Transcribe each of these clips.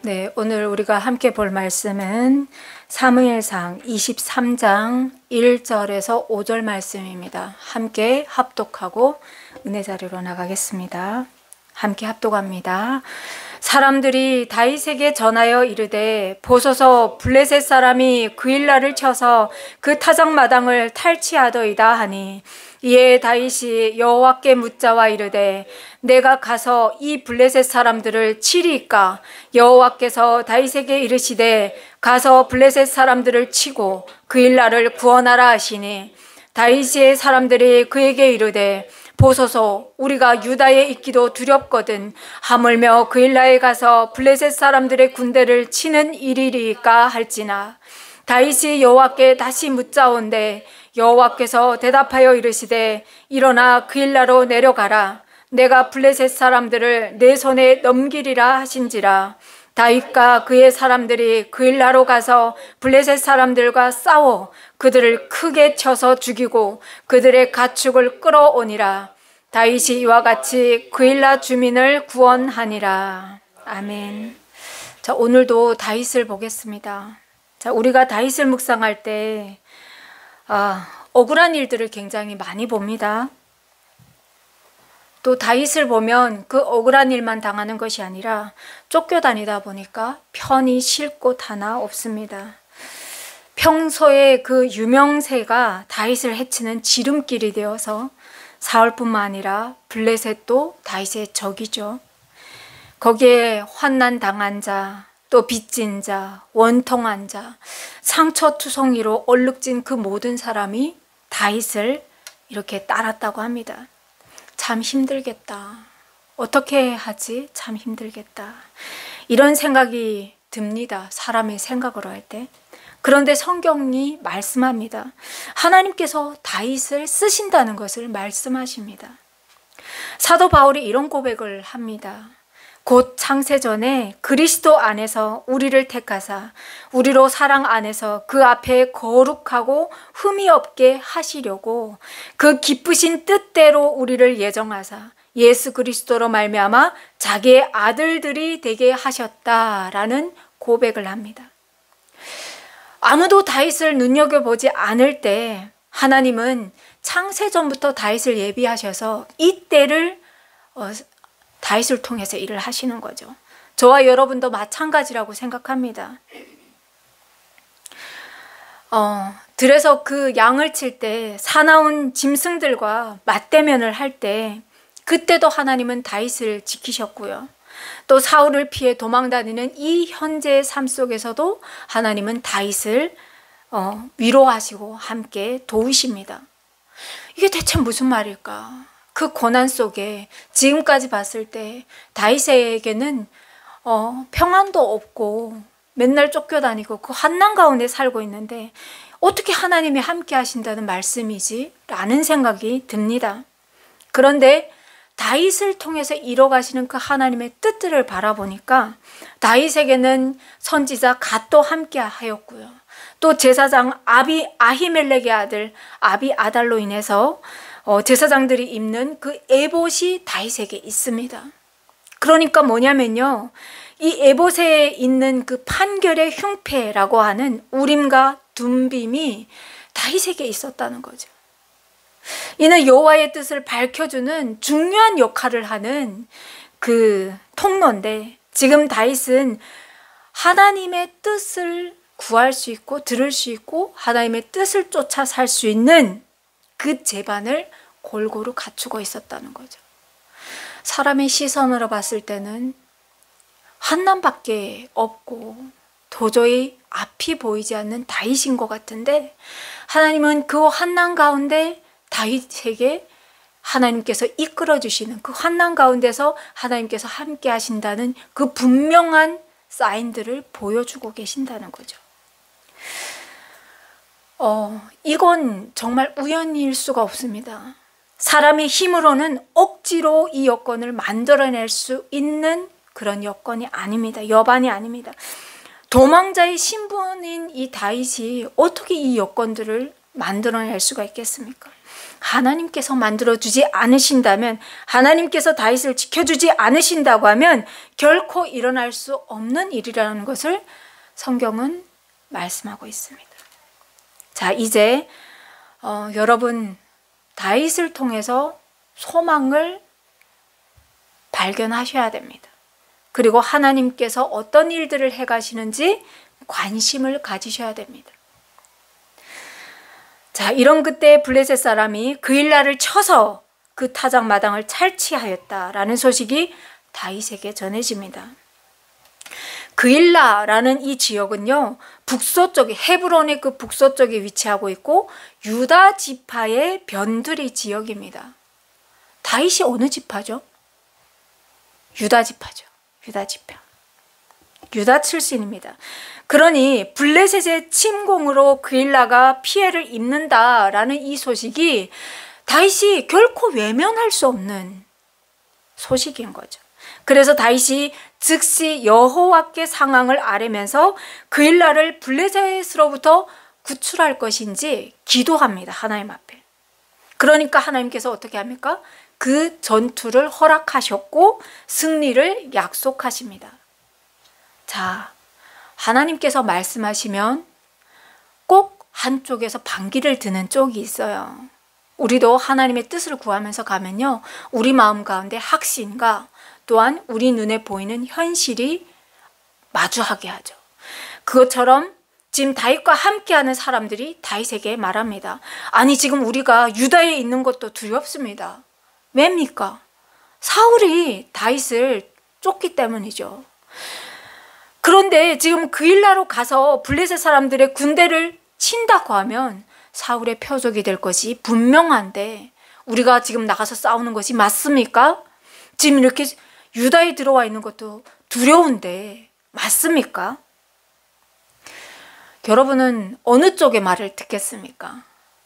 네, 오늘 우리가 함께 볼 말씀은 사무엘상 23장 1절에서 5절 말씀입니다. 함께 합독하고 은혜 자리로 나가겠습니다. 함께 합독합니다. 사람들이 다윗에게 전하여 이르되 보소서 블레셋 사람이 그일라를 쳐서 그 타작마당을 탈취하더이다 하니 이에 다윗이 여호와께 묻자와 이르되 내가 가서 이 블레셋 사람들을 치리이까? 여호와께서 다윗에게 이르시되 가서 블레셋 사람들을 치고 그일라를 구원하라 하시니 다윗의 사람들이 그에게 이르되 보소서 우리가 유다에 있기도 두렵거든 하물며 그일라에 가서 블레셋 사람들의 군대를 치는 일이리까 할지나 다윗이 여호와께 다시 묻자온데 여호와께서 대답하여 이르시되 일어나 그일라로 내려가라 내가 블레셋 사람들을 내 손에 넘기리라 하신지라 다윗과 그의 사람들이 그일라로 가서 블레셋 사람들과 싸워 그들을 크게 쳐서 죽이고 그들의 가축을 끌어오니라. 다윗이 이와 같이 그일라 주민을 구원하니라. 아멘. 자, 오늘도 다윗을 보겠습니다. 자, 우리가 다윗을 묵상할 때 억울한 일들을 굉장히 많이 봅니다. 또 다윗을 보면 그 억울한 일만 당하는 것이 아니라 쫓겨다니다 보니까 편히 쉴 곳 하나 없습니다. 평소에 그 유명세가 다윗을 해치는 지름길이 되어서 사울뿐만 아니라 블레셋도 다윗의 적이죠. 거기에 환난 당한 자, 또 빚진 자, 원통한 자, 상처투성이로 얼룩진 그 모든 사람이 다윗을 이렇게 따랐다고 합니다. 참 힘들겠다. 어떻게 하지? 참 힘들겠다. 이런 생각이 듭니다. 사람의 생각으로 할 때. 그런데 성경이 말씀합니다. 하나님께서 다윗을 쓰신다는 것을 말씀하십니다. 사도 바울이 이런 고백을 합니다. 곧 창세전에 그리스도 안에서 우리를 택하사 우리로 사랑 안에서 그 앞에 거룩하고 흠이 없게 하시려고 그 기쁘신 뜻대로 우리를 예정하사 예수 그리스도로 말미암아 자기의 아들들이 되게 하셨다라는 고백을 합니다. 아무도 다윗을 눈여겨보지 않을 때 하나님은 창세전부터 다윗을 예비하셔서 이 때를 다윗을 통해서 일을 하시는 거죠. 저와 여러분도 마찬가지라고 생각합니다. 들에서 그 양을 칠 때 사나운 짐승들과 맞대면을 할 때 그때도 하나님은 다윗을 지키셨고요. 또 사울을 피해 도망다니는 이 현재의 삶 속에서도 하나님은 다윗을 위로하시고 함께 도우십니다. 이게 대체 무슨 말일까? 그 고난 속에 지금까지 봤을 때 다윗에게는 평안도 없고 맨날 쫓겨다니고 그 환난 가운데 살고 있는데 어떻게 하나님이 함께 하신다는 말씀이지? 라는 생각이 듭니다. 그런데 다윗을 통해서 이뤄가시는 그 하나님의 뜻들을 바라보니까 다윗에게는 선지자 갓도 함께 하였고요. 또 제사장 아히멜렉의 아들 아비아달로 인해서 제사장들이 입는 그 에봇이 다윗에게 있습니다. 그러니까 뭐냐면요, 이 에봇에 있는 그 판결의 흉패라고 하는 우림과 둠빔이 다윗에게 있었다는 거죠. 이는 여호와의 뜻을 밝혀주는 중요한 역할을 하는 그 통로인데 지금 다윗은 하나님의 뜻을 구할 수 있고 들을 수 있고 하나님의 뜻을 쫓아 살 수 있는 그 제반을 골고루 갖추고 있었다는 거죠. 사람의 시선으로 봤을 때는 환난밖에 없고 도저히 앞이 보이지 않는 다윗인 것 같은데 하나님은 그 환난 가운데 다윗에게 하나님께서 이끌어 주시는 그 환난 가운데서 하나님께서 함께 하신다는 그 분명한 사인들을 보여주고 계신다는 거죠. 이건 정말 우연일 수가 없습니다. 사람의 힘으로는 억지로 이 여건을 만들어낼 수 있는 그런 여건이 아닙니다. 여반이 아닙니다. 도망자의 신분인 이 다윗이 어떻게 이 여건들을 만들어낼 수가 있겠습니까? 하나님께서 만들어주지 않으신다면, 하나님께서 다윗을 지켜주지 않으신다고 하면 결코 일어날 수 없는 일이라는 것을 성경은 말씀하고 있습니다. 자, 이제 여러분 다윗을 통해서 소망을 발견하셔야 됩니다. 그리고 하나님께서 어떤 일들을 해가시는지 관심을 가지셔야 됩니다. 자, 이런 그때 블레셋 사람이 그일라를 쳐서 그 타작 마당을 탈취하였다라는 소식이 다윗에게 전해집니다. 그일라라는 이 지역은요, 북서쪽에, 헤브론의 그 북서쪽에 위치하고 있고 유다 지파의 변두리 지역입니다. 다윗이 어느 지파죠? 유다 지파죠. 유다 지파. 유다 출신입니다. 그러니 블레셋의 침공으로 그일라가 피해를 입는다라는 이 소식이 다윗이 결코 외면할 수 없는 소식인 거죠. 그래서 다윗이 즉시 여호와께 상황을 아뢰면서 그일라를 블레셋으로부터 구출할 것인지 기도합니다. 하나님 앞에. 그러니까 하나님께서 어떻게 합니까? 그 전투를 허락하셨고 승리를 약속하십니다. 자, 하나님께서 말씀하시면 꼭 한쪽에서 반기를 드는 쪽이 있어요. 우리도 하나님의 뜻을 구하면서 가면요, 우리 마음 가운데 확신과 또한 우리 눈에 보이는 현실이 마주하게 하죠. 그것처럼 지금 다윗과 함께하는 사람들이 다윗에게 말합니다. 아니, 지금 우리가 유다에 있는 것도 두렵습니다. 왜입니까? 사울이 다윗을 쫓기 때문이죠. 그런데 지금 그일라로 가서 블레셋 사람들의 군대를 친다고 하면 사울의 표적이 될 것이 분명한데 우리가 지금 나가서 싸우는 것이 맞습니까? 지금 이렇게 유다에 들어와 있는 것도 두려운데 맞습니까? 여러분은 어느 쪽의 말을 듣겠습니까?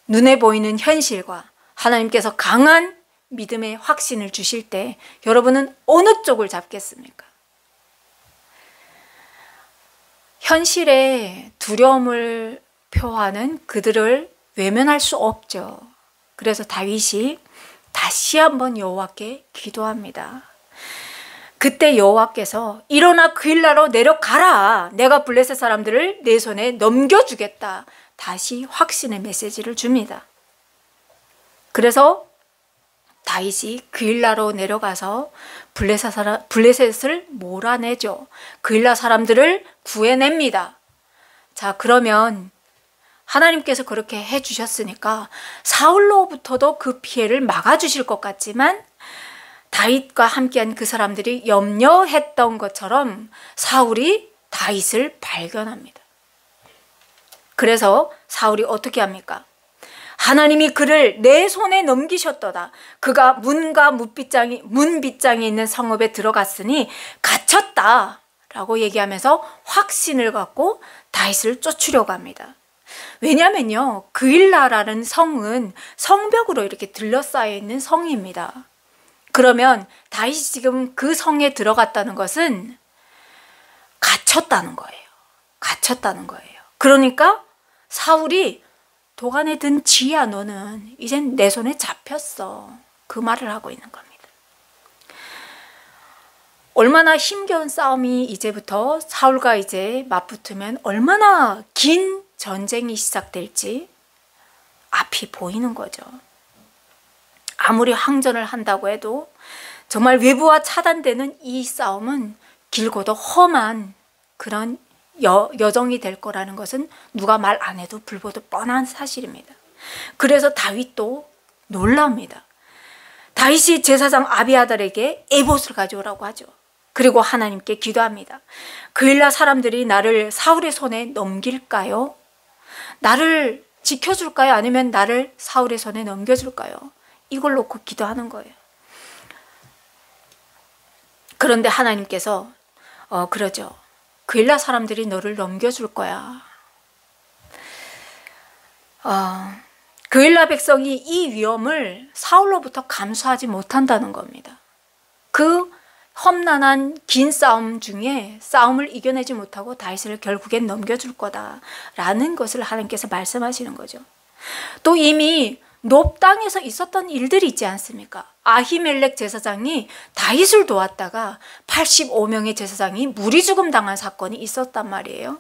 눈에 보이는 현실과 하나님께서 강한 믿음의 확신을 주실 때 여러분은 어느 쪽을 잡겠습니까? 현실의 두려움을 표하는 그들을 외면할 수 없죠. 그래서 다윗이 다시 한번 여호와께 기도합니다. 그때 여호와께서 일어나 그일라로 내려가라. 내가 블레셋 사람들을 내 손에 넘겨주겠다. 다시 확신의 메시지를 줍니다. 그래서 다윗이 그일라로 내려가서 블레셋을 몰아내죠. 그일라 사람들을 구해냅니다. 자, 그러면 하나님께서 그렇게 해주셨으니까 사울로부터도 그 피해를 막아주실 것 같지만 다윗과 함께한 그 사람들이 염려했던 것처럼 사울이 다윗을 발견합니다. 그래서 사울이 어떻게 합니까? 하나님이 그를 내 손에 넘기셨도다. 그가 문빗장이 있는 성읍에 들어갔으니 갇혔다 라고 얘기하면서 확신을 갖고 다윗을 쫓으려고 합니다. 왜냐면요, 그일라라는 성은 성벽으로 이렇게 둘러싸여 있는 성입니다. 그러면 다윗이 지금 그 성에 들어갔다는 것은 갇혔다는 거예요. 갇혔다는 거예요. 그러니까 사울이 도간에 든 쥐야, 너는 이젠 내 손에 잡혔어. 그 말을 하고 있는 겁니다. 얼마나 힘겨운 싸움이 이제부터 사울과 이제 맞붙으면 얼마나 긴 전쟁이 시작될지 앞이 보이는 거죠. 아무리 항전을 한다고 해도 정말 외부와 차단되는 이 싸움은 길고도 험한 그런 여정이 될 거라는 것은 누가 말 안 해도 불보듯 뻔한 사실입니다. 그래서 다윗도 놀랍니다. 다윗이 제사장 아비아달에게 에봇을 가져오라고 하죠. 그리고 하나님께 기도합니다. 그일라 사람들이 나를 사울의 손에 넘길까요? 나를 지켜줄까요? 아니면 나를 사울의 손에 넘겨줄까요? 이걸 놓고 기도하는 거예요. 그런데 하나님께서 그러죠. 그일라 사람들이 너를 넘겨줄 거야. 그일라 백성이 이 위험을 사울로부터 감수하지 못한다는 겁니다. 그 험난한 긴 싸움 중에 싸움을 이겨내지 못하고 다윗을 결국엔 넘겨줄 거다라는 것을 하나님께서 말씀하시는 거죠. 또 이미 높 땅에서 있었던 일들이 있지 않습니까? 아히멜렉 제사장이 다윗을 도왔다가 85명의 제사장이 무리 죽음 당한 사건이 있었단 말이에요.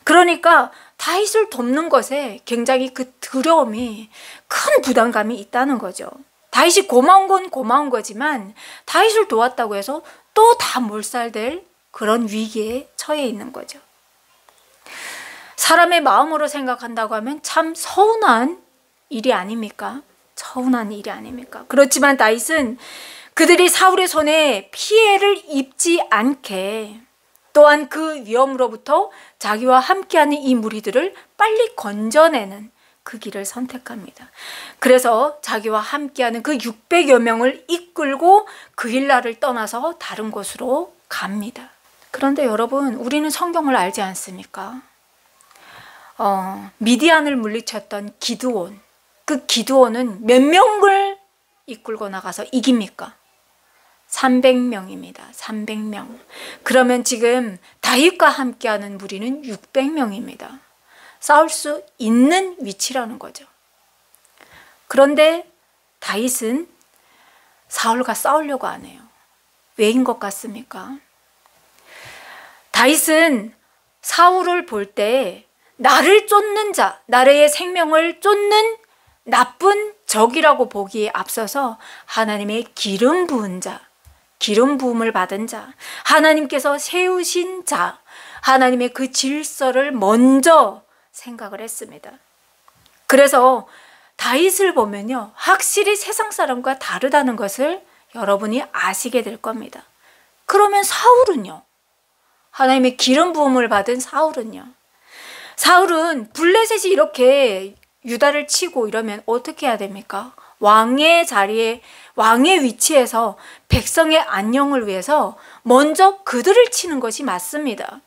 그러니까 다윗을 돕는 것에 굉장히 그 두려움이, 큰 부담감이 있다는 거죠. 다윗이 고마운 건 고마운 거지만 다윗을 도왔다고 해서 또 다 몰살될 그런 위기에 처해 있는 거죠. 사람의 마음으로 생각한다고 하면 참 서운한 일이 아닙니까? 서운한 일이 아닙니까? 그렇지만 다윗은 그들이 사울의 손에 피해를 입지 않게, 또한 그 위험으로부터 자기와 함께하는 이 무리들을 빨리 건져내는 그 길을 선택합니다. 그래서 자기와 함께하는 그 600여 명을 이끌고 그일라를 떠나서 다른 곳으로 갑니다. 그런데 여러분, 우리는 성경을 알지 않습니까? 미디안을 물리쳤던 기드온, 그 기드온은 몇 명을 이끌고 나가서 이깁니까? 300명입니다. 300명. 그러면 지금 다윗과 함께하는 무리는 600명입니다. 싸울 수 있는 위치라는 거죠. 그런데 다윗은 사울과 싸우려고 안 해요. 왜인 것 같습니까? 다윗은 사울을 볼 때 나를 쫓는 자, 나의 생명을 쫓는 나쁜 적이라고 보기에 앞서서 하나님의 기름 부은 자, 기름 부음을 받은 자, 하나님께서 세우신 자, 하나님의 그 질서를 먼저 생각을 했습니다. 그래서 다윗을 보면요, 확실히 세상 사람과 다르다는 것을 여러분이 아시게 될 겁니다. 그러면 사울은요? 하나님의 기름 부음을 받은 사울은요? 사울은 블레셋이 이렇게 유다를 치고 이러면 어떻게 해야 됩니까? 왕의 자리에, 왕의 위치에서 백성의 안녕을 위해서 먼저 그들을 치는 것이 맞습니다.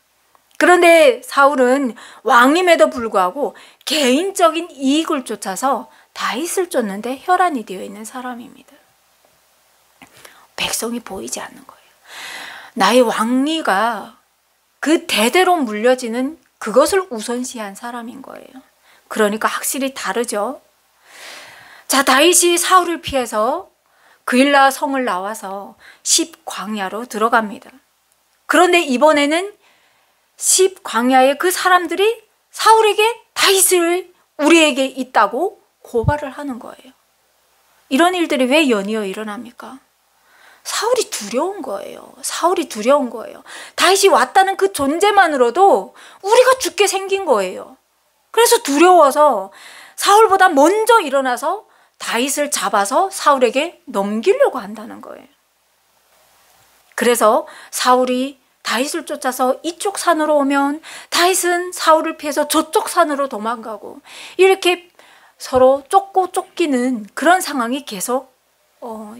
그런데 사울은 왕임에도 불구하고 개인적인 이익을 쫓아서 다윗을 쫓는데 혈안이 되어 있는 사람입니다. 백성이 보이지 않는 거예요. 나의 왕위가 그 대대로 물려지는 그것을 우선시한 사람인 거예요. 그러니까 확실히 다르죠. 자, 다윗이 사울을 피해서 그일라 성을 나와서 십광야로 들어갑니다. 그런데 이번에는 십광야의 그 사람들이 사울에게 다윗을 우리에게 있다고 고발을 하는 거예요. 이런 일들이 왜 연이어 일어납니까? 사울이 두려운 거예요. 사울이 두려운 거예요. 다윗이 왔다는 그 존재만으로도 우리가 죽게 생긴 거예요. 그래서 두려워서 사울보다 먼저 일어나서 다윗을 잡아서 사울에게 넘기려고 한다는 거예요. 그래서 사울이 다윗을 쫓아서 이쪽 산으로 오면 다윗은 사울을 피해서 저쪽 산으로 도망가고, 이렇게 서로 쫓고 쫓기는 그런 상황이 계속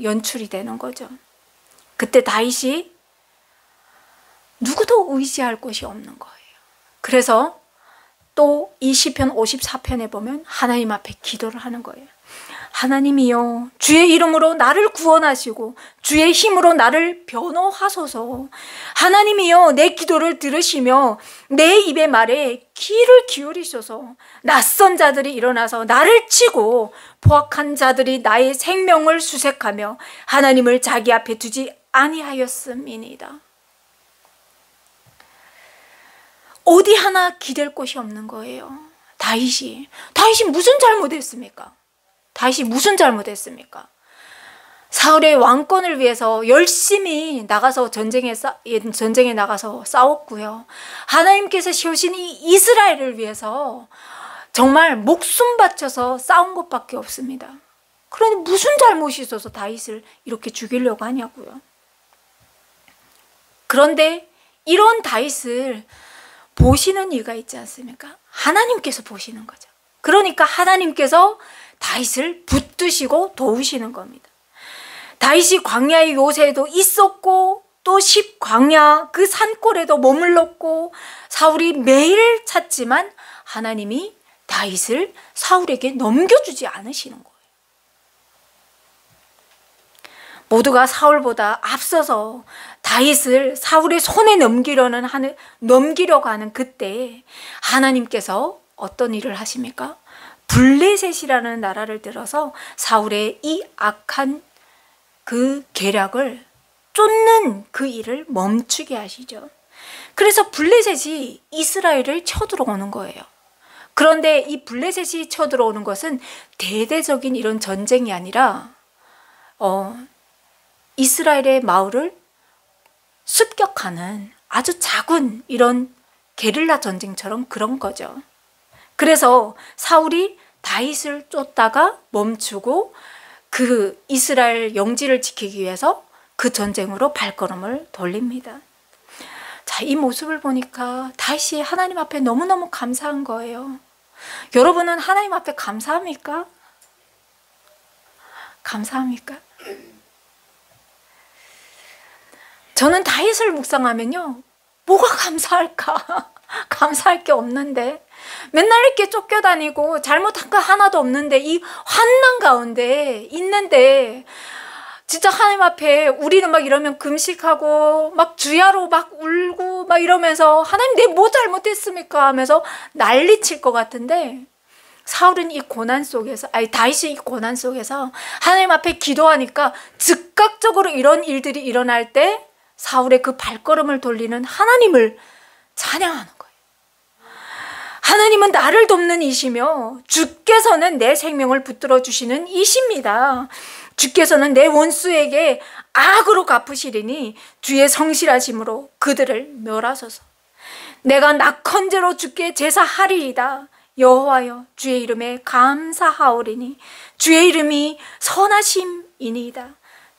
연출이 되는 거죠. 그때 다윗이 누구도 의지할 곳이 없는 거예요. 그래서 또 이 시편 54편에 보면 하나님 앞에 기도를 하는 거예요. 하나님이여, 주의 이름으로 나를 구원하시고 주의 힘으로 나를 변호하소서. 하나님이여, 내 기도를 들으시며 내 입의 말에 귀를 기울이소서. 낯선 자들이 일어나서 나를 치고 포악한 자들이 나의 생명을 수색하며 하나님을 자기 앞에 두지 아니하였음이니이다. 어디 하나 기댈 곳이 없는 거예요. 다윗이 무슨 잘못했습니까? 다윗이 무슨 잘못했습니까? 사울의 왕권을 위해서 열심히 나가서 전쟁에 나가서 싸웠고요. 하나님께서 세우신 이 이스라엘을 위해서 정말 목숨 바쳐서 싸운 것밖에 없습니다. 그런데 무슨 잘못이 있어서 다윗을 이렇게 죽이려고 하냐고요. 그런데 이런 다윗을 보시는 이유가 있지 않습니까? 하나님께서 보시는 거죠. 그러니까 하나님께서 다윗을 붙드시고 도우시는 겁니다. 다윗이 광야의 요새에도 있었고 또 십광야 그 산골에도 머물렀고 사울이 매일 찾지만 하나님이 다윗을 사울에게 넘겨주지 않으시는 거예요. 모두가 사울보다 앞서서 다윗을 사울의 손에 넘기려고 하는 그때 하나님께서 어떤 일을 하십니까? 블레셋이라는 나라를 들어서 사울의 이 악한 그 계략을 쫓는 그 일을 멈추게 하시죠. 그래서 블레셋이 이스라엘을 쳐들어오는 거예요. 그런데 이 블레셋이 쳐들어오는 것은 대대적인 이런 전쟁이 아니라 이스라엘의 마을을 습격하는 아주 작은 이런 게릴라 전쟁처럼 그런 거죠. 그래서 사울이 다윗을 쫓다가 멈추고 그 이스라엘 영지를 지키기 위해서 그 전쟁으로 발걸음을 돌립니다. 자, 이 모습을 보니까 다윗이 하나님 앞에 너무너무 감사한 거예요. 여러분은 하나님 앞에 감사합니까? 감사합니까? 저는 다윗을 묵상하면요, 뭐가 감사할까? 감사할 게 없는데, 맨날 이렇게 쫓겨다니고 잘못한 거 하나도 없는데 이 환난 가운데 있는데, 진짜 하나님 앞에 우리는 막 이러면 금식하고 막 주야로 막 울고 막 이러면서 하나님 내 뭐 잘못했습니까 하면서 난리칠 것 같은데, 사울은 이 고난 속에서, 다윗이 이 고난 속에서 하나님 앞에 기도하니까 즉각적으로 이런 일들이 일어날 때 사울의 그 발걸음을 돌리는 하나님을 찬양하는 거예요. 하나님은 나를 돕는 이시며 주께서는 내 생명을 붙들어 주시는 이십니다. 주께서는 내 원수에게 악으로 갚으시리니 주의 성실하심으로 그들을 멸하소서. 내가 낙헌제로 주께 제사하리이다. 여호와여, 주의 이름에 감사하오리니 주의 이름이 선하심이니이다.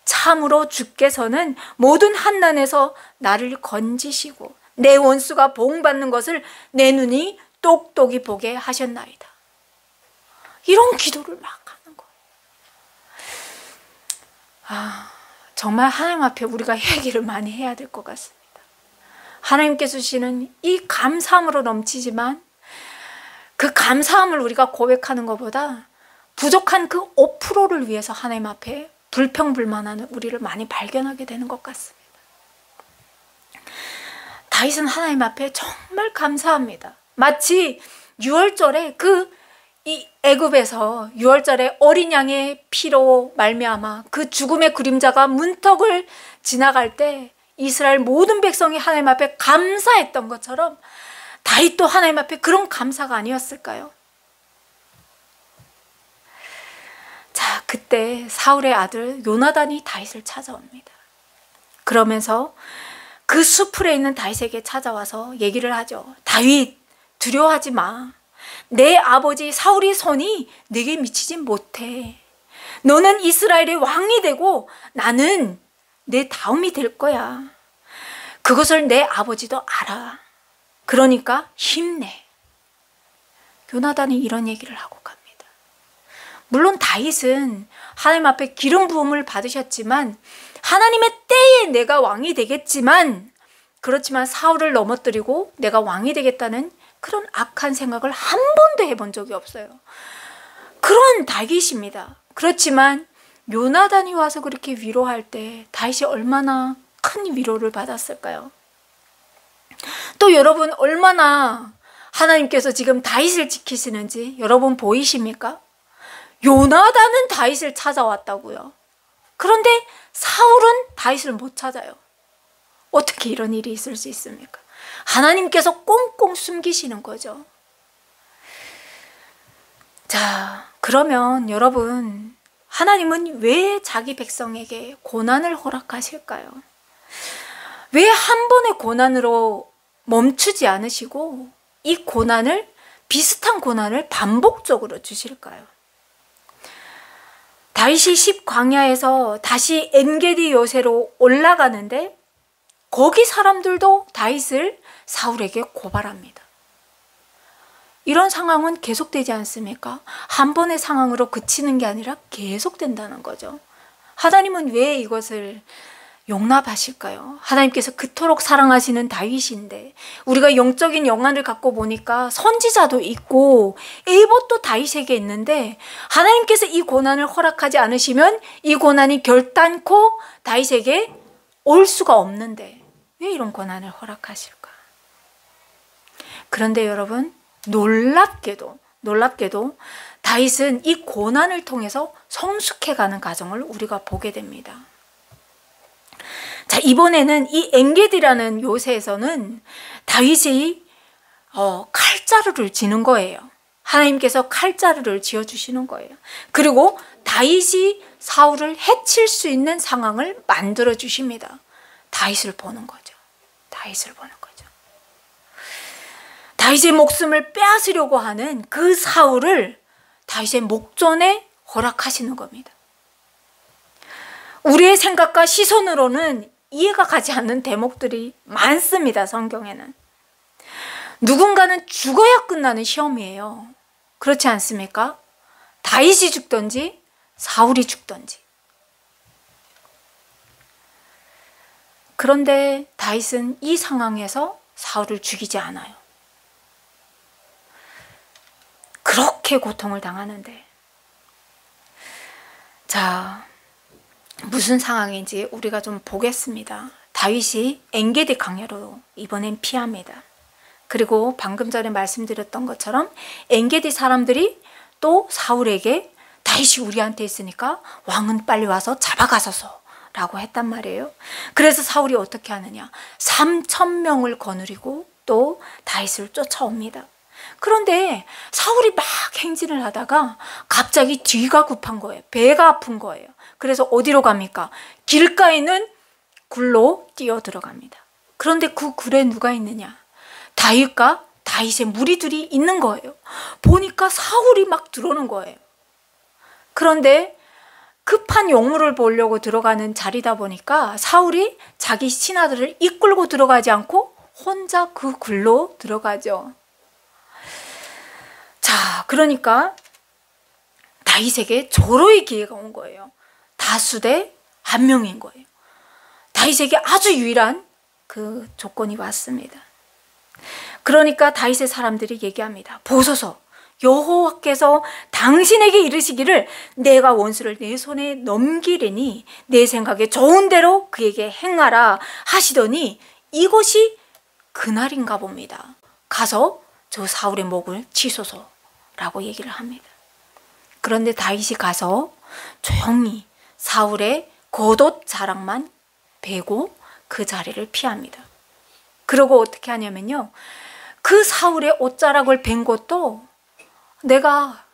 참으로 주께서는 모든 환난에서 나를 건지시고 내 원수가 보응받는 것을 내 눈이 똑똑히 보게 하셨나이다. 이런 기도를 막 하는 거예요. 정말 하나님 앞에 우리가 얘기를 많이 해야 될 것 같습니다. 하나님께서 주시는 이 감사함으로 넘치지만 그 감사함을 우리가 고백하는 것보다 부족한 그 5%를 위해서 하나님 앞에 불평불만하는 우리를 많이 발견하게 되는 것 같습니다. 다윗은 하나님 앞에 정말 감사합니다. 마치 유월절에 이 애굽에서 유월절에 어린 양의 피로 말미암아 그 죽음의 그림자가 문턱을 지나갈 때 이스라엘 모든 백성이 하나님 앞에 감사했던 것처럼 다윗도 하나님 앞에 그런 감사가 아니었을까요? 자, 그때 사울의 아들 요나단이 다윗을 찾아옵니다. 그러면서 그 수풀에 있는 다윗에게 찾아와서 얘기를 하죠. 다윗, 두려워하지 마. 내 아버지 사울의 손이 내게 미치진 못해. 너는 이스라엘의 왕이 되고 나는 내 다음이 될 거야. 그것을 내 아버지도 알아. 그러니까 힘내. 요나단이 이런 얘기를 하고 갑니다. 물론 다윗은 하나님 앞에 기름 부음을 받으셨지만 하나님의 때에 내가 왕이 되겠지만, 그렇지만 사울을 넘어뜨리고 내가 왕이 되겠다는 그런 악한 생각을 한 번도 해본 적이 없어요. 그런 다윗입니다. 그렇지만 요나단이 와서 그렇게 위로할 때 다윗이 얼마나 큰 위로를 받았을까요? 또 여러분, 얼마나 하나님께서 지금 다윗을 지키시는지 여러분 보이십니까? 요나단은 다윗을 찾아왔다고요. 그런데 사울은 다윗을 못 찾아요. 어떻게 이런 일이 있을 수 있습니까? 하나님께서 꽁꽁 숨기시는 거죠. 자, 그러면 여러분, 하나님은 왜 자기 백성에게 고난을 허락하실까요? 왜 한 번의 고난으로 멈추지 않으시고 이 고난을, 비슷한 고난을 반복적으로 주실까요? 다윗이 십광야에서 다시 엔게디 요새로 올라가는데 거기 사람들도 다윗을 사울에게 고발합니다. 이런 상황은 계속되지 않습니까? 한 번의 상황으로 그치는 게 아니라 계속된다는 거죠. 하나님은 왜 이것을 용납하실까요? 하나님께서 그토록 사랑하시는 다윗인데, 우리가 영적인 영안을 갖고 보니까 선지자도 있고 에봇도 다윗에게 있는데 하나님께서 이 고난을 허락하지 않으시면 이 고난이 결단코 다윗에게 올 수가 없는데 왜 이런 고난을 허락하실까? 그런데 여러분, 놀랍게도 다윗은 이 고난을 통해서 성숙해가는 과정을 우리가 보게 됩니다. 자, 이번에는 이 엔게디라는 요새에서는 다윗이 칼자루를 지는 거예요. 하나님께서 칼자루를 지어주시는 거예요. 그리고 다윗이 사울을 해칠 수 있는 상황을 만들어 주십니다. 다윗을 보는 거죠. 다윗을 보는 거죠. 다윗의 목숨을 빼앗으려고 하는 그 사울을 다윗의 목전에 허락하시는 겁니다. 우리의 생각과 시선으로는 이해가 가지 않는 대목들이 많습니다. 성경에는. 누군가는 죽어야 끝나는 시험이에요. 그렇지 않습니까? 다윗이 죽든지 사울이 죽든지. 그런데 다윗은 이 상황에서 사울을 죽이지 않아요. 그렇게 고통을 당하는데, 자, 무슨 상황인지 우리가 좀 보겠습니다. 다윗이 엔게디 광야로 이번엔 피합니다. 그리고 방금 전에 말씀드렸던 것처럼 엔게디 사람들이 또 사울에게 다윗이 우리한테 있으니까 왕은 빨리 와서 잡아가소서 라고 했단 말이에요. 그래서 사울이 어떻게 하느냐, 3,000명을 거느리고 또 다윗을 쫓아옵니다. 그런데 사울이 막 행진을 하다가 갑자기 뒤가 급한 거예요. 배가 아픈 거예요. 그래서 어디로 갑니까? 길가에 있는 굴로 뛰어 들어갑니다. 그런데 그 굴에 누가 있느냐? 다윗과 다윗의 무리들이 있는 거예요. 보니까 사울이 막 들어오는 거예요. 그런데 급한 용무를 보려고 들어가는 자리다 보니까 사울이 자기 신하들을 이끌고 들어가지 않고 혼자 그 굴로 들어가죠. 자, 그러니까 다윗에게 조로의 기회가 온 거예요. 다수 대 한 명인 거예요. 다윗에게 아주 유일한 그 조건이 왔습니다. 그러니까 다윗의 사람들이 얘기합니다. 보소서, 여호와께서 당신에게 이르시기를 내가 원수를 내 손에 넘기리니 내 생각에 좋은 대로 그에게 행하라 하시더니 이것이 그날인가 봅니다. 가서 저 사울의 목을 치소서라고 얘기를 합니다. 그런데 다윗이 가서 조용히 사울의 겉옷 자락만 베고 그 자리를 피합니다. 그러고 어떻게 하냐면요, 그 사울의 옷자락을 벤 것도 내가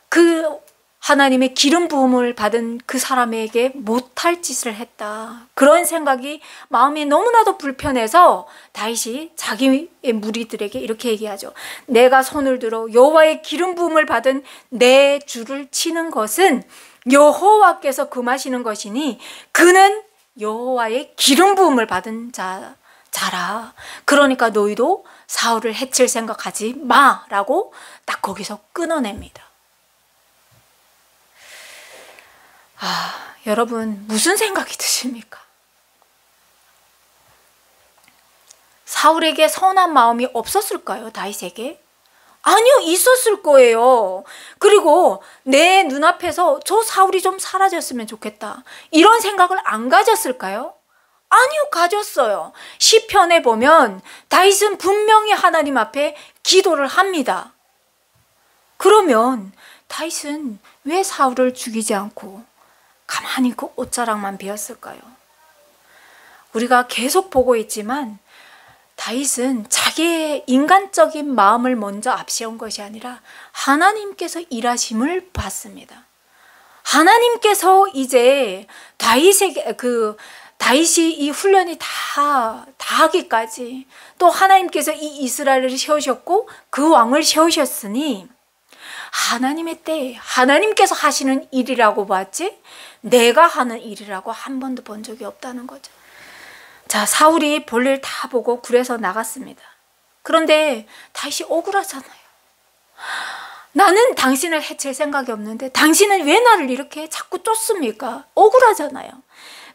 그 하나님의 기름 부음을 받은 그 사람에게 못할 짓을 했다, 그런 생각이 마음이 너무나도 불편해서 다윗이 자기의 무리들에게 이렇게 얘기하죠. 내가 손을 들어 여호와의 기름 부음을 받은 내 주를 치는 것은 여호와께서 금하시는 것이니 그는 여호와의 기름 부음을 받은 자라. 그러니까 너희도 사울을 해칠 생각하지 마라고 딱 거기서 끊어냅니다. 여러분, 무슨 생각이 드십니까? 사울에게 선한 마음이 없었을까요? 다윗에게? 아니요, 있었을 거예요. 그리고 내 눈앞에서 저 사울이 좀 사라졌으면 좋겠다, 이런 생각을 안 가졌을까요? 아니요, 가졌어요. 시편에 보면 다윗은 분명히 하나님 앞에 기도를 합니다. 그러면 다윗은 왜 사울을 죽이지 않고 가만히 그 옷자락만 베었을까요? 우리가 계속 보고 있지만 다윗은 자기의 인간적인 마음을 먼저 앞세운 것이 아니라 하나님께서 일하심을 봤습니다. 하나님께서 이제 다윗이 이 훈련이 다 하기까지, 또 하나님께서 이 이스라엘을 세우셨고 그 왕을 세우셨으니 하나님의 때에 하나님께서 하시는 일이라고 봤지 내가 하는 일이라고 한 번도 본 적이 없다는 거죠. 자, 사울이 볼일 다 보고 굴에서 나갔습니다. 그런데 다윗이 억울하잖아요. 나는 당신을 해칠 생각이 없는데 당신은 왜 나를 이렇게 자꾸 쫓습니까? 억울하잖아요.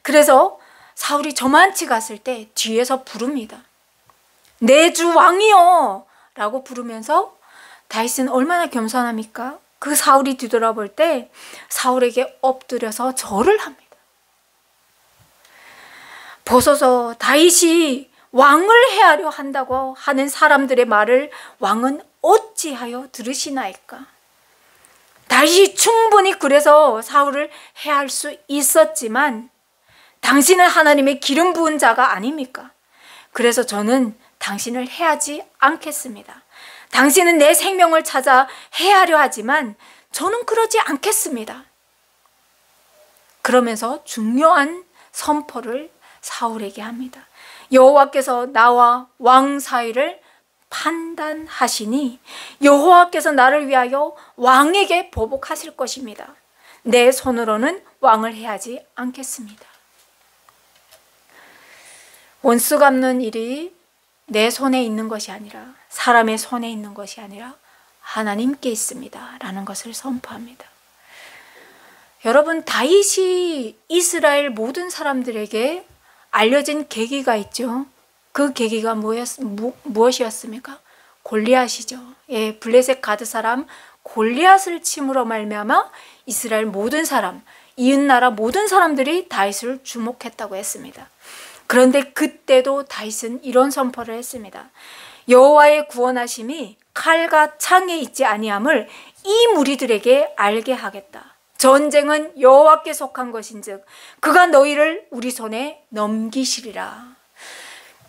그래서 사울이 저만치 갔을 때 뒤에서 부릅니다. 내 주 왕이여 라고 부르면서 다윗은 얼마나 겸손합니까? 그 사울이 뒤돌아볼 때 사울에게 엎드려서 절을 합니다. 보소서, 다윗이 왕을 해하려 한다고 하는 사람들의 말을 왕은 어찌하여 들으시나이까? 다윗이 충분히 그래서 사울을 해할 수 있었지만 당신은 하나님의 기름 부은 자가 아닙니까? 그래서 저는 당신을 해하지 않겠습니다. 당신은 내 생명을 찾아 해하려 하지만 저는 그러지 않겠습니다. 그러면서 중요한 선포를 사울에게 합니다. 여호와께서 나와 왕 사이를 판단하시니 여호와께서 나를 위하여 왕에게 보복하실 것입니다. 내 손으로는 왕을 해하지 않겠습니다. 원수 갚는 일이 내 손에 있는 것이 아니라 사람의 손에 있는 것이 아니라 하나님께 있습니다 라는 것을 선포합니다. 여러분, 다윗이 이스라엘 모든 사람들에게 알려진 계기가 있죠. 그 계기가 무엇이었습니까? 골리앗이죠. 예, 블레셋 가드 사람 골리앗을 침으로 말미암아 이스라엘 모든 사람, 이웃나라 모든 사람들이 다윗을 주목했다고 했습니다. 그런데 그때도 다윗은 이런 선포를 했습니다. 여호와의 구원하심이 칼과 창에 있지 아니함을 이 무리들에게 알게 하겠다. 전쟁은 여호와께 속한 것인즉 그가 너희를 우리 손에 넘기시리라.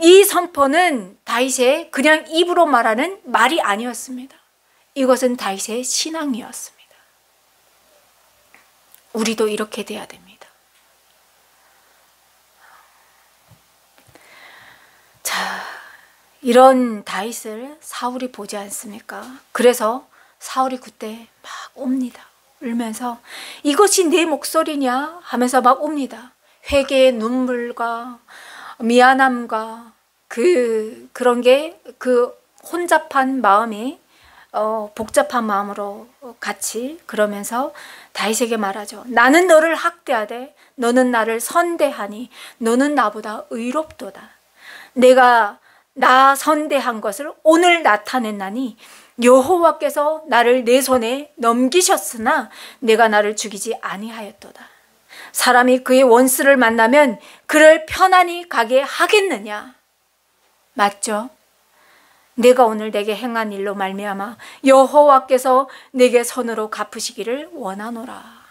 이 선포는 다윗의 그냥 입으로 말하는 말이 아니었습니다. 이것은 다윗의 신앙이었습니다. 우리도 이렇게 돼야 됩니다. 자, 이런 다윗을 사울이 보지 않습니까? 그래서 사울이 그때 막 옵니다. 울면서 이것이 내 목소리냐 하면서 막 옵니다. 회개의 눈물과 미안함과 그런 게 그 혼잡한 마음이 복잡한 마음으로 같이 그러면서 다윗에게 말하죠. 나는 너를 학대하되 너는 나를 선대하니 너는 나보다 의롭도다. 내가 나 선대한 것을 오늘 나타냈나니 여호와께서 나를 내 손에 넘기셨으나 내가 나를 죽이지 아니하였도다. 사람이 그의 원수를 만나면 그를 편안히 가게 하겠느냐? 맞죠? 내가 오늘 내게 행한 일로 말미암아 여호와께서 내게 손으로 갚으시기를 원하노라.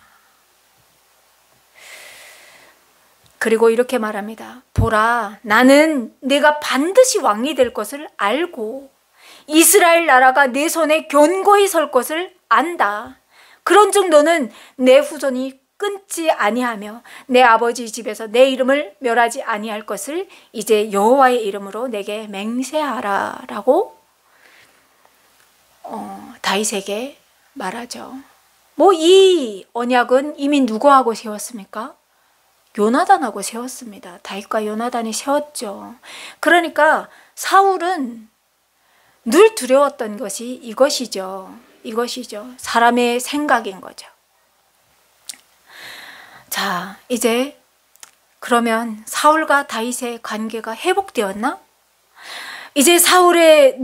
그리고 이렇게 말합니다. 보라, 나는 내가 반드시 왕이 될 것을 알고 이스라엘 나라가 내 손에 견고히 설 것을 안다. 그런즉 너는 내 후손이 끊지 아니하며 내 아버지 집에서 내 이름을 멸하지 아니할 것을 이제 여호와의 이름으로 내게 맹세하라 라고 다윗에게 말하죠. 이 언약은 이미 누구하고 세웠습니까? 요나단하고 세웠습니다. 다윗과 요나단이 세웠죠. 그러니까 사울은 늘 두려웠던 것이 이것이죠. 사람의 생각인 거죠. 자, 이제 그러면 사울과 다윗의 관계가 회복되었나? 이제 사울의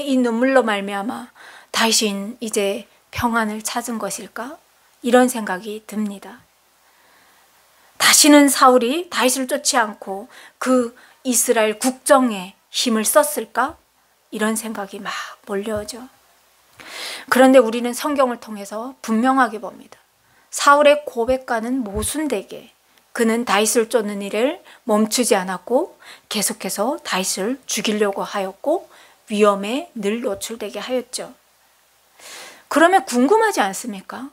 이 눈물로 말미암아 다윗은 이제 평안을 찾은 것일까? 이런 생각이 듭니다. 다시는 사울이 다윗을 쫓지 않고 그 이스라엘 국정에 힘을 썼을까? 이런 생각이 막 몰려오죠. 그런데 우리는 성경을 통해서 분명하게 봅니다. 사울의 고백과는 모순되게 그는 다윗을 쫓는 일을 멈추지 않았고 계속해서 다윗을 죽이려고 하였고 위험에 늘 노출되게 하였죠. 그러면 궁금하지 않습니까?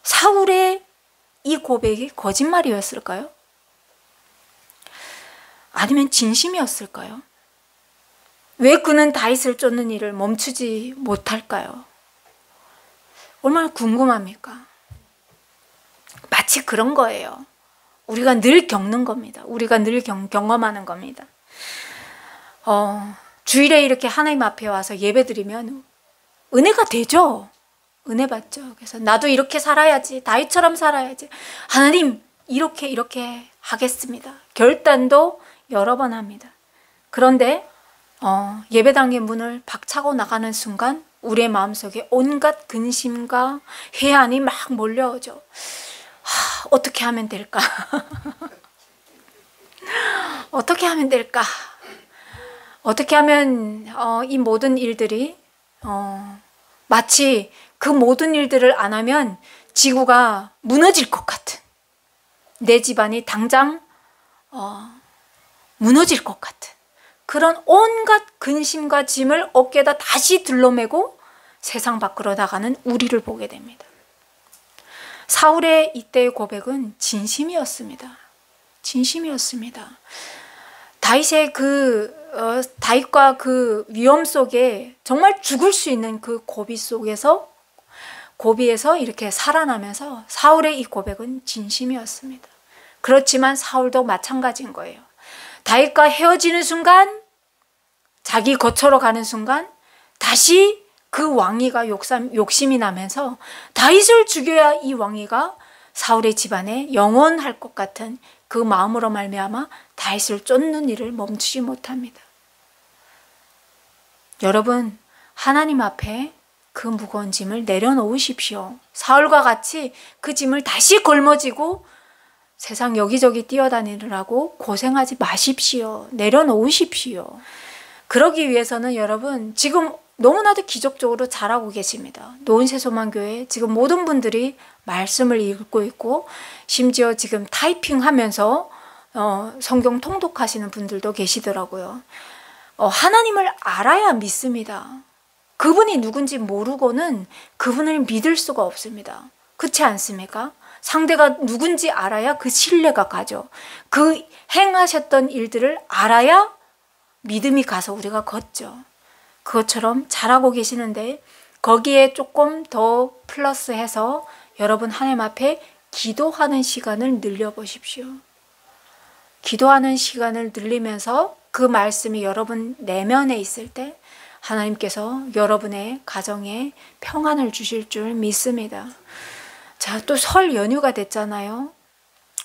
사울의 이 고백이 거짓말이었을까요? 아니면 진심이었을까요? 왜 그는 다윗을 쫓는 일을 멈추지 못할까요? 얼마나 궁금합니까? 마치 그런 거예요. 우리가 늘 겪는 겁니다. 우리가 늘 경험하는 겁니다. 주일에 이렇게 하나님 앞에 와서 예배드리면 은혜가 되죠. 은혜 받죠. 그래서 나도 이렇게 살아야지, 다윗처럼 살아야지, 하나님 이렇게 하겠습니다. 결단도 여러 번 합니다. 그런데 예배당의 문을 박차고 나가는 순간 우리의 마음속에 온갖 근심과 회한이 막 몰려오죠. 어떻게 하면 될까? 어떻게 하면 될까? 어떻게 하면 이 모든 일들이 마치 그 모든 일들을 안 하면 지구가 무너질 것 같은, 내 집안이 당장 무너질 것 같은 그런 온갖 근심과 짐을 어깨에다 다시 둘러매고 세상 밖으로 나가는 우리를 보게 됩니다. 사울의 이때의 고백은 진심이었습니다. 진심이었습니다. 다윗의 다윗과 그 위험 속에 정말 죽을 수 있는 그 고비에서 이렇게 살아나면서 사울의 이 고백은 진심이었습니다. 그렇지만 사울도 마찬가지인 거예요. 다윗과 헤어지는 순간, 자기 거처로 가는 순간 다시 그 왕위가 욕심이 나면서 다윗을 죽여야 이 왕위가 사울의 집안에 영원할 것 같은 그 마음으로 말미암아 다윗을 쫓는 일을 멈추지 못합니다. 여러분, 하나님 앞에 그 무거운 짐을 내려놓으십시오. 사울과 같이 그 짐을 다시 걸머지고 세상 여기저기 뛰어다니느라고 고생하지 마십시오. 내려놓으십시오. 그러기 위해서는 여러분, 지금 너무나도 기적적으로 잘하고 계십니다. 노은세소만교회 지금 모든 분들이 말씀을 읽고 있고, 심지어 지금 타이핑하면서 성경 통독하시는 분들도 계시더라고요. 하나님을 알아야 믿습니다. 그분이 누군지 모르고는 그분을 믿을 수가 없습니다. 그렇지 않습니까? 상대가 누군지 알아야 그 신뢰가 가죠. 그 행하셨던 일들을 알아야 믿음이 가서 우리가 걷죠. 그것처럼 잘하고 계시는데 거기에 조금 더 플러스해서 여러분 하나님 앞에 기도하는 시간을 늘려보십시오. 기도하는 시간을 늘리면서 그 말씀이 여러분 내면에 있을 때 하나님께서 여러분의 가정에 평안을 주실 줄 믿습니다. 자, 또 설 연휴가 됐잖아요.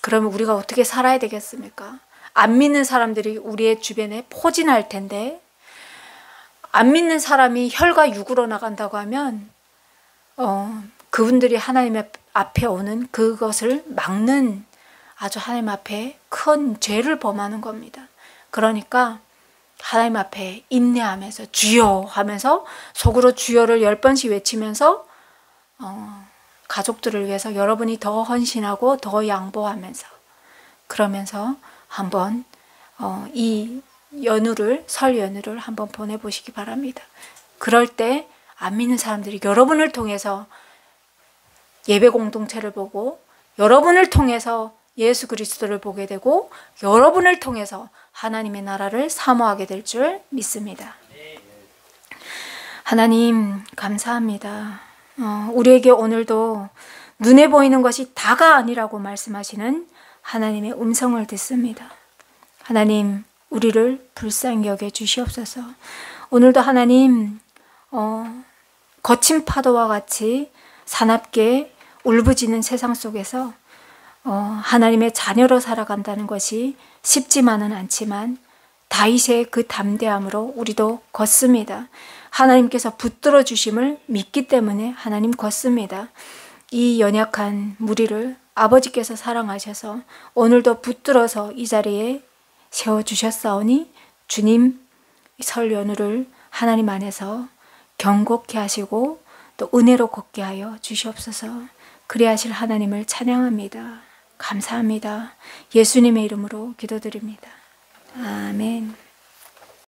그러면 우리가 어떻게 살아야 되겠습니까? 안 믿는 사람들이 우리의 주변에 포진할 텐데, 안 믿는 사람이 혈과 육으로 나간다고 하면 그분들이 하나님 앞에 오는 그것을 막는 아주 하나님 앞에 큰 죄를 범하는 겁니다. 그러니까 하나님 앞에 인내하면서 주여 하면서 속으로 주여를 10번씩 외치면서 가족들을 위해서 여러분이 더 헌신하고 더 양보하면서, 그러면서 한번 이 연휴를, 설 연휴를 한번 보내보시기 바랍니다. 그럴 때 안 믿는 사람들이 여러분을 통해서 예배 공동체를 보고, 여러분을 통해서 예수 그리스도를 보게 되고, 여러분을 통해서 하나님의 나라를 사모하게 될 줄 믿습니다. 하나님 감사합니다. 우리에게 오늘도 눈에 보이는 것이 다가 아니라고 말씀하시는 하나님의 음성을 듣습니다. 하나님, 우리를 불쌍히 여겨 주시옵소서. 오늘도 하나님 거친 파도와 같이 사납게 울부짖는 세상 속에서 하나님의 자녀로 살아간다는 것이 쉽지만은 않지만 다윗의 그 담대함으로 우리도 걷습니다. 하나님께서 붙들어 주심을 믿기 때문에 하나님 걷습니다. 이 연약한 무리를 아버지께서 사랑하셔서 오늘도 붙들어서 이 자리에 세워주셨사오니 주님, 설 연휴를 하나님 안에서 경고케 하시고 또 은혜로 걷게 하여 주시옵소서. 그리하실 하나님을 찬양합니다. 감사합니다. 예수님의 이름으로 기도드립니다. 아멘.